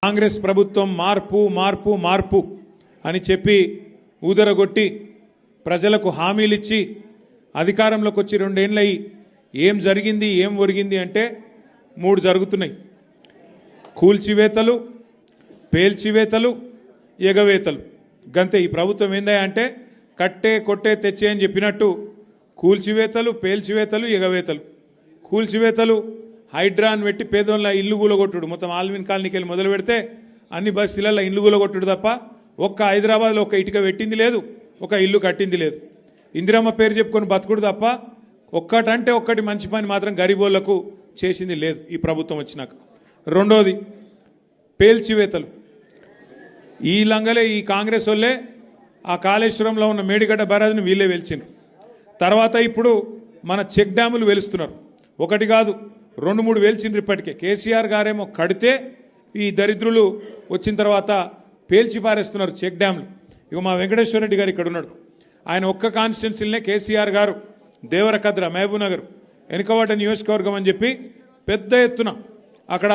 కాంగ్రెస్ ప్రభుత్వం మార్పు మార్పు మార్పు అని చెప్పి ఊదరగొట్టి ప్రజలకు హామీలు ఇచ్చి అధికారంలోకి వచ్చి 2 ఏళ్లయి ఏం జరిగింది ఏం ఒరిగింది అంటే 3 జరుగుతున్నాయి. కూల్చివేతలు, పేల్చివేతలు, ఎగవేతలు. గంతే. ఈ ప్రభుత్వం ఏందా అంటే కట్టే కొట్టే తెచ్చే అని చెప్పినట్టు కూల్చివేతలు, పేల్చివేతలు, ఎగవేతలు. కూల్చివేతలు హైడ్రాన్ పెట్టి పేదోళ్ళ ఇల్లు కూలగొట్టుడు. మొత్తం ఆల్విన్ కాలనీకి వెళ్ళి మొదలు పెడితే అన్ని బస్తీలలో ఇల్లు కూలగొట్టుడు తప్ప ఒక్క హైదరాబాద్లో ఒక్క ఇటుక పెట్టింది లేదు, ఒక ఇల్లు కట్టింది లేదు. ఇందిరమ్మ పేరు చెప్పుకొని బతుకుడు తప్ప ఒక్కటంటే ఒక్కటి మంచి పని మాత్రం గరీబోళ్లకు చేసింది లేదు ఈ ప్రభుత్వం వచ్చినాక. రెండోది పేల్చివేతలు. ఈ లంగలే ఈ కాంగ్రెస్ వాళ్ళే ఆ కాళేశ్వరంలో ఉన్న మేడిగడ్డ బ్యారేజ్ని వీళ్ళే వెలిచిండ్రు. తర్వాత ఇప్పుడు మన చెక్ డ్యాములు వెలుస్తున్నారు. ఒకటి కాదు 2-3 వెలిచిండ్రు ఇప్పటికే. కేసీఆర్ గారేమో కడితే ఈ దరిద్రులు వచ్చిన తర్వాత పేల్చి పారేస్తున్నారు చెక్ డ్యాములు. ఇక మా వెంకటేశ్వర రెడ్డి గారు ఇక్కడ ఉన్నాడు. ఆయన ఒక్క కాన్స్టిట్యున్సీలనే కేసీఆర్ గారు దేవరకద్ర, మహబూబ్ నగర్, వెనుకబడ్డ నియోజకవర్గం అని చెప్పి పెద్ద ఎత్తున అక్కడ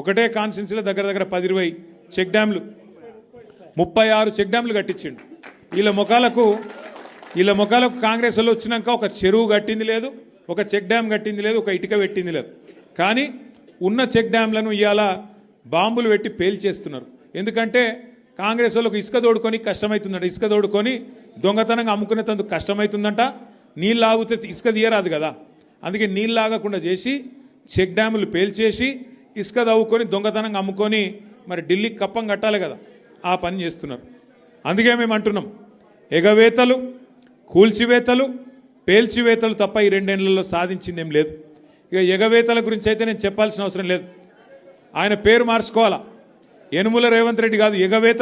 ఒకటే కాన్స్టిట్యున్సీలో దగ్గర దగ్గర 10-20 చెక్ డ్యాములు, 36 చెక్ డ్యాములు కట్టించిండు. వీళ్ళ ముఖాలకు కాంగ్రెస్ వాళ్ళు వచ్చినాక ఒక చెరువు కట్టింది లేదు, ఒక చెక్ డ్యామ్ కట్టింది లేదు, ఒక ఇటుక పెట్టింది లేదు. కానీ ఉన్న చెక్ డ్యామ్లను ఇవాళ బాంబులు పెట్టి పేల్చేస్తున్నారు. ఎందుకంటే కాంగ్రెస్ వాళ్ళకు ఇసుక తోడుకొని కష్టమవుతుందంట. ఇసుక తోడుకొని దొంగతనంగా అమ్ముకునేందుకు కష్టమవుతుందంట. నీళ్ళు ఆగితే ఇసుక తీయరాదు కదా, అందుకే నీళ్ళు ఆగకుండా చేసి చెక్ డ్యాములు పేల్చేసి ఇసుక తవ్వుకొని దొంగతనంగా అమ్ముకొని మరి ఢిల్లీకి కప్పం కట్టాలి కదా, ఆ పని చేస్తున్నారు. అందుకే మేము అంటున్నాం ఎగవేతలు, కూల్చివేతలు, పేల్చివేతలు తప్ప ఈ 2 ఏళ్లలో సాధించిందేం లేదు. ఇక ఎగవేతల గురించి అయితే నేను చెప్పాల్సిన అవసరం లేదు. ఆయన పేరు మార్చుకోవాలా, యనుమల రేవంత్ రెడ్డి కాదు, ఎగవేతలు